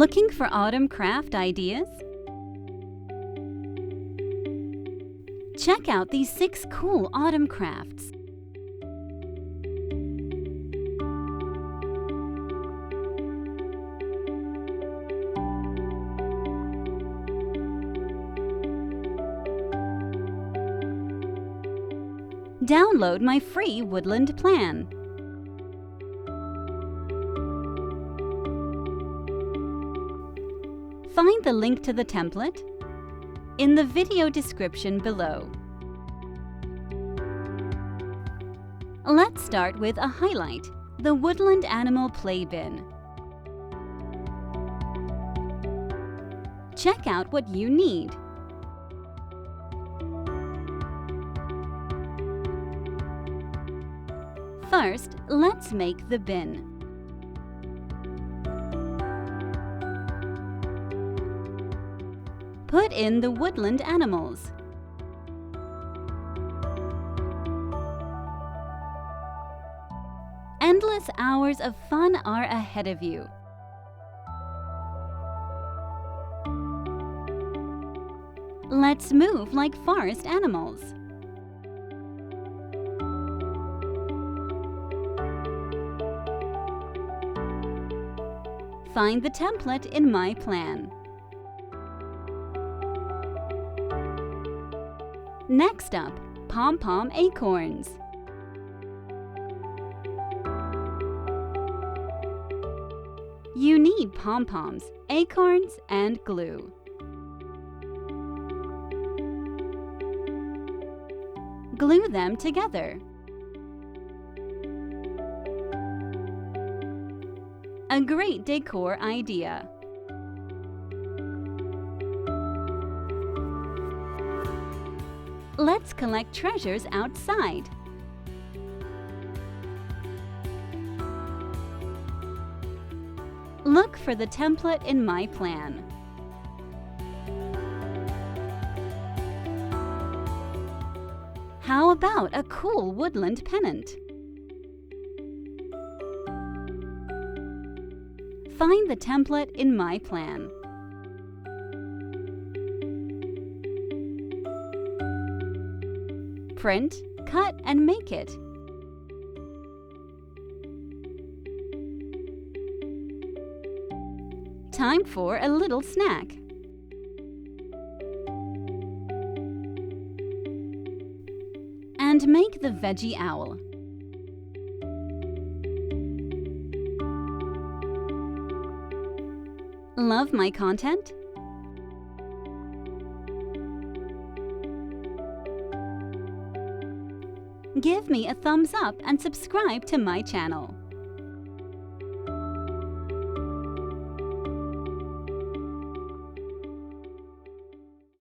Looking for autumn craft ideas? Check out these 6 cool autumn crafts. Download my free Woodland plan. Find the link to the template in the video description below. Let's start with a highlight, the Woodland Animal Play Bin. Check out what you need. First, let's make the bin. Put in the woodland animals. Endless hours of fun are ahead of you. Let's move like forest animals. Find the template in my plan. Next up, Pom Pom acorns. You need pom-poms, acorns, and glue. Glue them together. A great decor idea. Let's collect treasures outside. Look for the template in my plan. How about a cool woodland pennant? Find the template in my plan. Print, cut, and make it. Time for a little snack. And make the Veggie Owl. Love my content? Give me a thumbs up and subscribe to my channel.